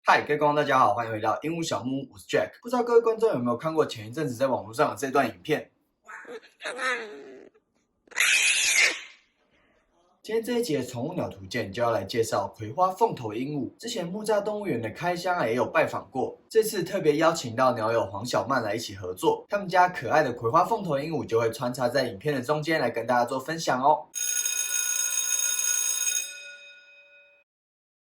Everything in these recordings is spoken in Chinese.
嗨，各位观众大家好，欢迎回到鹦鹉小木屋，我是 Jack。不知道各位观众有没有看过前一阵子在网络上的这段影片？今天这一集的宠物鸟图鉴就要来介绍葵花凤头鹦鹉。之前木栅动物园的开箱也有拜访过，这次特别邀请到鸟友黄小曼来一起合作，他们家可爱的葵花凤头鹦鹉就会穿插在影片的中间来跟大家做分享哦。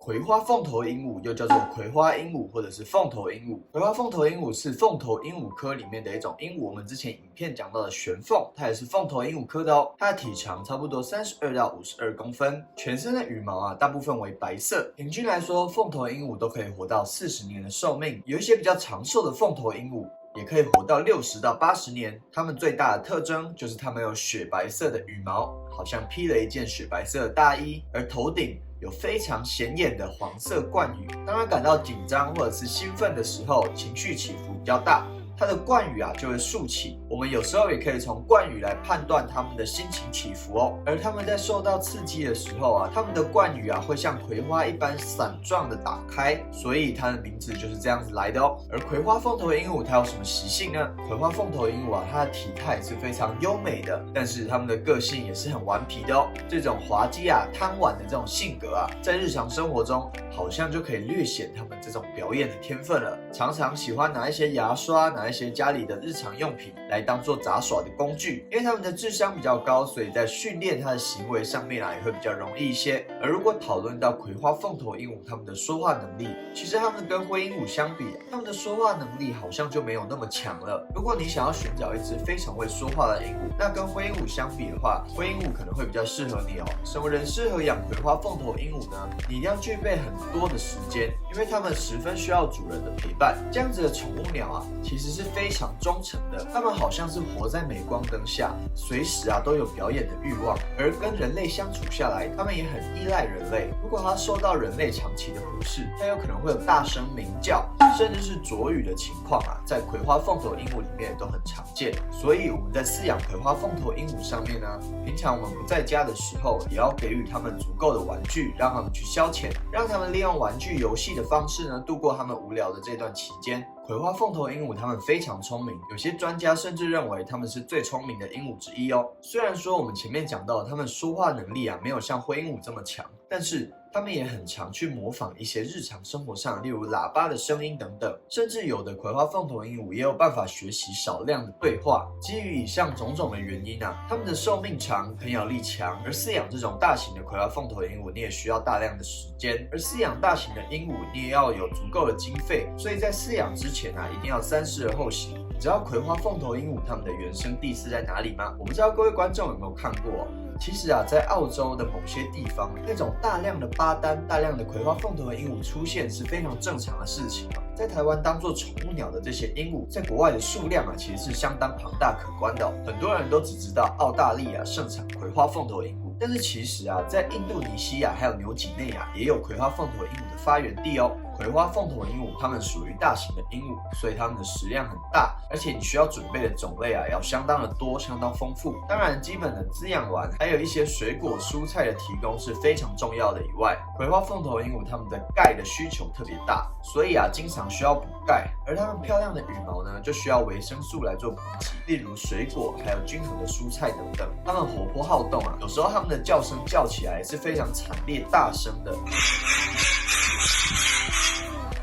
葵花凤头鹦鹉又叫做葵花鹦鹉或者是凤头鹦鹉。葵花凤头鹦鹉是凤头鹦鹉科里面的一种鹦鹉，我们之前影片讲到的玄凤，它也是凤头鹦鹉科的哦。它的体长差不多32到52公分，全身的羽毛大部分为白色。平均来说，凤头鹦鹉都可以活到40年的寿命，有一些比较长寿的凤头鹦鹉也可以活到60到80年。它们最大的特征就是它们有雪白色的羽毛，好像披了一件雪白色的大衣，而头顶有非常显眼的黄色冠羽。当它感到紧张或者是兴奋的时候，情绪起伏比较大，它的冠羽就会竖起。我们有时候也可以从冠羽来判断它们的心情起伏哦。而它们在受到刺激的时候它们的冠羽会像葵花一般伞状的打开，所以它的名字就是这样子来的哦。而葵花凤头鹦鹉它有什么习性呢？葵花凤头鹦鹉它的体态是非常优美的，但是它们的个性也是很顽皮的哦。这种滑稽贪玩的这种性格在日常生活中好像就可以略显它们这种表演的天分了。常常喜欢拿一些牙刷，拿一些家里的日常用品来当做杂耍的工具。因为它们的智商比较高，所以在训练它的行为上面也会比较容易一些。而如果讨论到葵花凤头鹦鹉它们的说话能力，其实它们跟灰鹦鹉相比，它们的说话能力好像就没有那么强了。如果你想要寻找一只非常会说话的鹦鹉，那跟灰鹦鹉相比的话，灰鹦鹉可能会比较适合你哦。什么人适合养葵花凤头鹦鹉呢？你一定要具备很多的时间，因为它们十分需要主人的陪伴。这样子的宠物鸟其实是非常忠诚的，它们好像是活在镁光灯下，随时都有表演的欲望。而跟人类相处下来，它们也很依赖人类。如果它受到人类长期的忽视，它有可能会有大声鸣叫，甚至是啄羽的情况在葵花凤头鹦鹉里面都很常见。所以我们在饲养葵花凤头鹦鹉上面平常我们不在家的时候，也要给予它们足够的玩具，让它们去消遣，让它们利用玩具游戏的方式度过它们无聊的这段期间。葵花凤头鹦鹉它们非常聪明，有些专家甚至认为它们是最聪明的鹦鹉之一哦。虽然说我们前面讲到它们说话能力没有像灰鹦鹉这么强，但是它们也很常去模仿一些日常生活上，例如喇叭的声音等等，甚至有的葵花凤头鹦鹉也有办法学习少量的对话。基于以上种种的原因它们的寿命长，啃咬力强，而饲养这种大型的葵花凤头鹦鹉，你也需要大量的时间。而饲养大型的鹦鹉，你也要有足够的经费，所以在饲养之前一定要三思而后行。你知道葵花凤头鹦鹉它们的原生地是在哪里吗？我不知道各位观众有没有看过其实在澳洲的某些地方，那种大量的巴丹、大量的葵花凤头的鹦鹉出现是非常正常的事情在台湾当做宠物鸟的这些鹦鹉，在国外的数量其实是相当庞大可观的很多人都只知道澳大利亚盛产葵花凤头鹦鹉，但是其实在印度尼西亚还有纽几内亚也有葵花凤头鹦鹉的发源地哦。葵花凤头鹦鹉它们属于大型的鹦鹉，所以它们的食量很大，而且你需要准备的种类要相当的多，相当丰富。当然基本的滋养丸还有一些水果蔬菜的提供是非常重要的以外，葵花凤头鹦鹉它们的钙的需求特别大，所以经常需要补钙。而它们漂亮的羽毛就需要维生素来做补给，例如水果还有均衡的蔬菜等等。它们活泼好动有时候它们的叫声叫起来是非常惨烈大声的。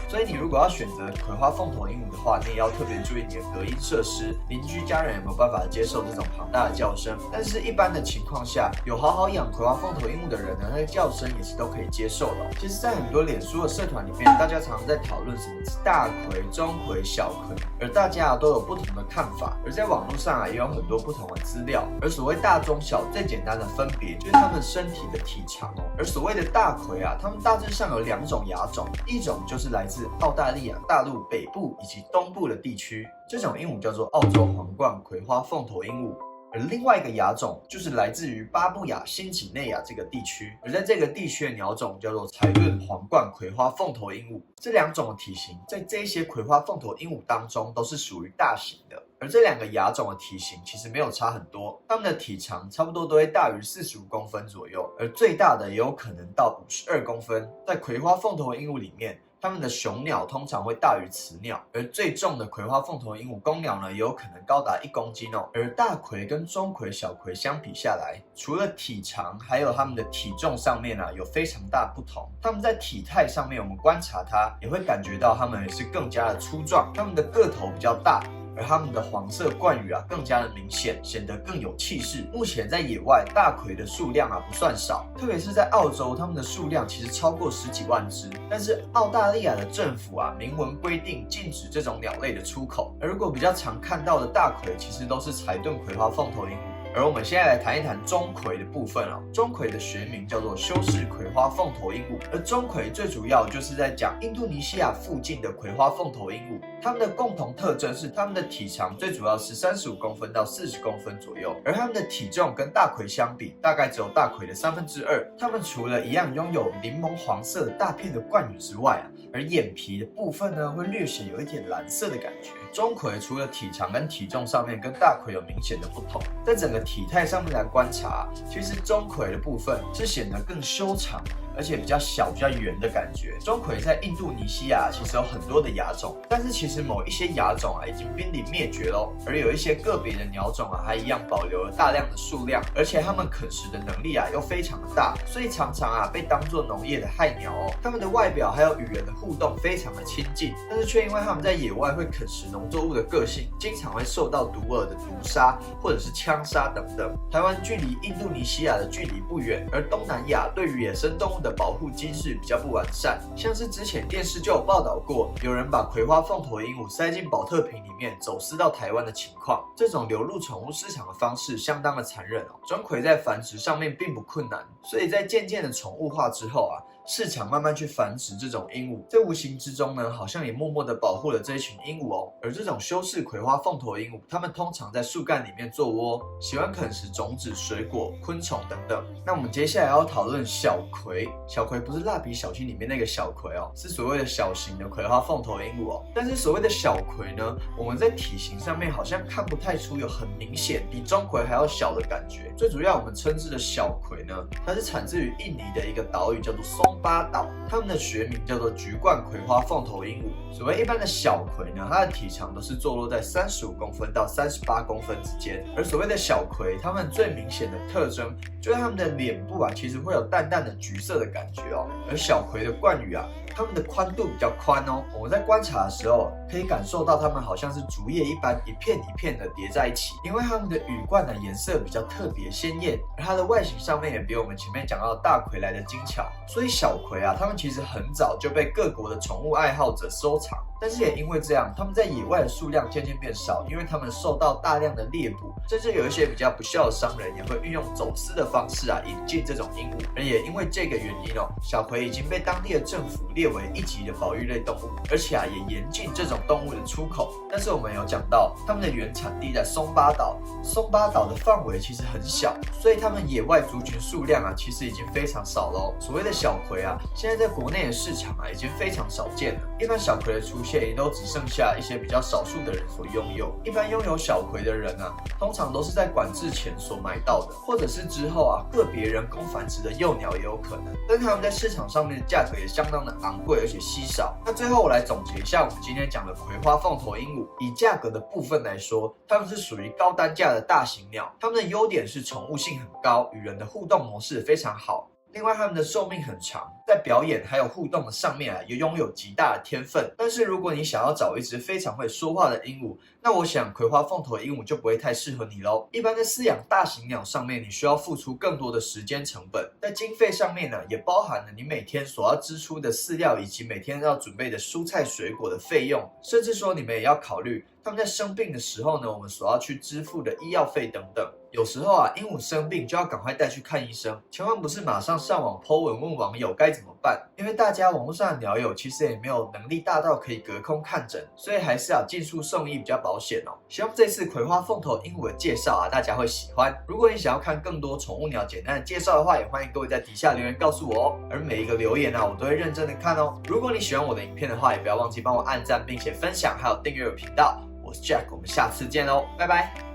所以你如果要选择葵花凤头鹦鹉的话，你也要特别注意你的隔音设施，邻居家人有没有办法接受这种庞大的叫声。但是一般的情况下，有好好养葵花凤头鹦鹉的人那个叫声也是都可以接受的其实在很多脸书的社团里面，大家常常在讨论什么大葵、中葵、小葵，而大家都有不同的看法。而在网络上也有很多不同的资料。而所谓大中小最简单的分别就是它们身体的体长而所谓的大葵它们大致上有2种亚种，一种就是来自澳大利亚大陆北部以及东部的地区，这种鹦鹉叫做澳洲皇冠葵花凤头鹦鹉。而另外一个亚种就是来自于巴布亚新几内亚这个地区，而在这个地区的鸟种叫做彩润皇冠葵花凤头鹦鹉。这2种的体型在这些葵花凤头鹦鹉当中都是属于大型的，而这2个亚种的体型其实没有差很多，它们的体长差不多都会大于45公分左右，而最大的也有可能到52公分。在葵花凤头鹦鹉里面，它们的雄鸟通常会大于雌鸟，而最重的葵花凤头鹦鹉公鸟呢，也有可能高达1公斤哦。而大葵跟中葵、小葵相比下来，除了体长，还有它们的体重上面有非常大不同。它们在体态上面，我们观察它也会感觉到它们也是更加的粗壮，它们的个头比较大。而它们的黄色冠羽更加的明显，显得更有气势。目前在野外，大葵的数量不算少，特别是在澳洲，它们的数量其实超过10几万只。但是澳大利亚的政府明文规定禁止这种鸟类的出口。而如果比较常看到的大葵，其实都是柴顿葵花凤头鹦鹉。而我们现在来谈一谈钟馗的部分钟馗的学名叫做修士葵花凤头鹦鹉，而钟馗最主要就是在讲印度尼西亚附近的葵花凤头鹦鹉，它们的共同特征是它们的体长最主要是35公分到40公分左右，而它们的体重跟大葵相比，大概只有大葵的2/3。它们除了一样拥有柠檬黄色的大片的冠羽之外而眼皮的部分呢，会略显有一点蓝色的感觉。钟馗除了体长跟体重上面跟大葵有明显的不同，在整个体态上面来观察，其实钟馗的部分是显得更修长，而且比较小、比较圆的感觉。钟馗在印度尼西亚其实有很多的亚种，但是其实某一些亚种已经濒临灭绝喽，而有一些个别的鸟种还一样保留了大量的数量，而且它们啃食的能力又非常的大，所以常常被当作农业的害鸟哦。它们的外表还有与人的互动非常的亲近，但是却因为它们在野外会啃食农作物的个性，经常会受到毒饵的毒杀或者是枪杀等等。台湾距离印度尼西亚的距离不远，而东南亚对于野生动物的保护机制比较不完善，像是之前电视就有报道过，有人把葵花凤头鹦鹉塞进保特瓶里面走私到台湾的情况。这种流入宠物市场的方式相当的残忍钟馗在繁殖上面并不困难，所以在渐渐的宠物化之后市场慢慢去繁殖这种鹦鹉，在无形之中呢，好像也默默的保护了这一群鹦鹉而这种修士葵花凤头鹦鹉，它们通常在树干里面做窝，喜欢啃食种子、水果、昆虫等等。那我们接下来要讨论小葵。小葵不是蜡笔小新里面那个小葵是所谓的小型的葵花凤头鹦鹉但是所谓的小葵呢，我们在体型上面好像看不太出有很明显比钟馗还要小的感觉。最主要我们称之的小葵呢，它是产自于印尼的一个岛屿叫做松巴岛，它们的学名叫做橘冠葵花凤头鹦鹉。所谓一般的小葵呢，它的体长都是坐落在35公分到38公分之间，而所谓的小葵，它们最明显的特征就是它们的脸部其实会有淡淡的橘色的感觉而小葵的冠羽它们的宽度比较宽我们在观察的时候可以感受到它们好像是竹叶一般一片一片的叠在一起，因为它们的羽冠的颜色比较特别鲜艳，而它的外形上面也比我们前面讲到的大葵来的精巧，所以小葵它们其实很早就被各国的宠物爱好者收藏。但是也因为这样，它们在野外的数量渐渐变少，因为它们受到大量的猎捕，甚至有一些比较不孝的商人也会运用走私的方式引进这种鹦鹉。而也因为这个原因小葵已经被当地的政府列为1级的保育类动物，而且也严禁这种动物的出口。但是我们有讲到，它们的原产地在松巴岛，松巴岛的范围其实很小，所以它们野外族群数量其实已经非常少了所谓的小葵现在在国内的市场已经非常少见了。一般小葵的出现也都只剩下一些比较少数的人所拥有。一般拥有小葵的人通常都是在管制前所买到的，或者是之后个别人工繁殖的幼鸟也有可能。但是它们在市场上面的价格也相当的昂贵，而且稀少。那最后我来总结一下我们今天讲的葵花凤头鹦鹉，以价格的部分来说，它们是属于高单价的大型鸟。它们的优点是宠物性很高，与人的互动模式非常好。另外，它们的寿命很长，在表演还有互动的上面也拥有极大的天分。但是如果你想要找一只非常会说话的鹦鹉，那我想葵花凤头鹦鹉就不会太适合你咯。一般在饲养大型鸟上面，你需要付出更多的时间成本，在经费上面也包含了你每天所要支出的饲料，以及每天要准备的蔬菜水果的费用，甚至说你们也要考虑它们在生病的时候呢，我们所要去支付的医药费等等。有时候鹦鹉生病就要赶快带去看医生，千万不是马上上网 po 文问网友该怎么办，因为大家网络上的鸟友其实也没有能力大到可以隔空看诊，所以还是要尽速送医比较保险希望这次葵花凤头鹦鹉的介绍大家会喜欢。如果你想要看更多宠物鸟简单的介绍的话，也欢迎各位在底下留言告诉我而每一个留言我都会认真的看如果你喜欢我的影片的话，也不要忘记帮我按赞并且分享，还有订阅我频道。我是 Jack， 我们下次见拜拜。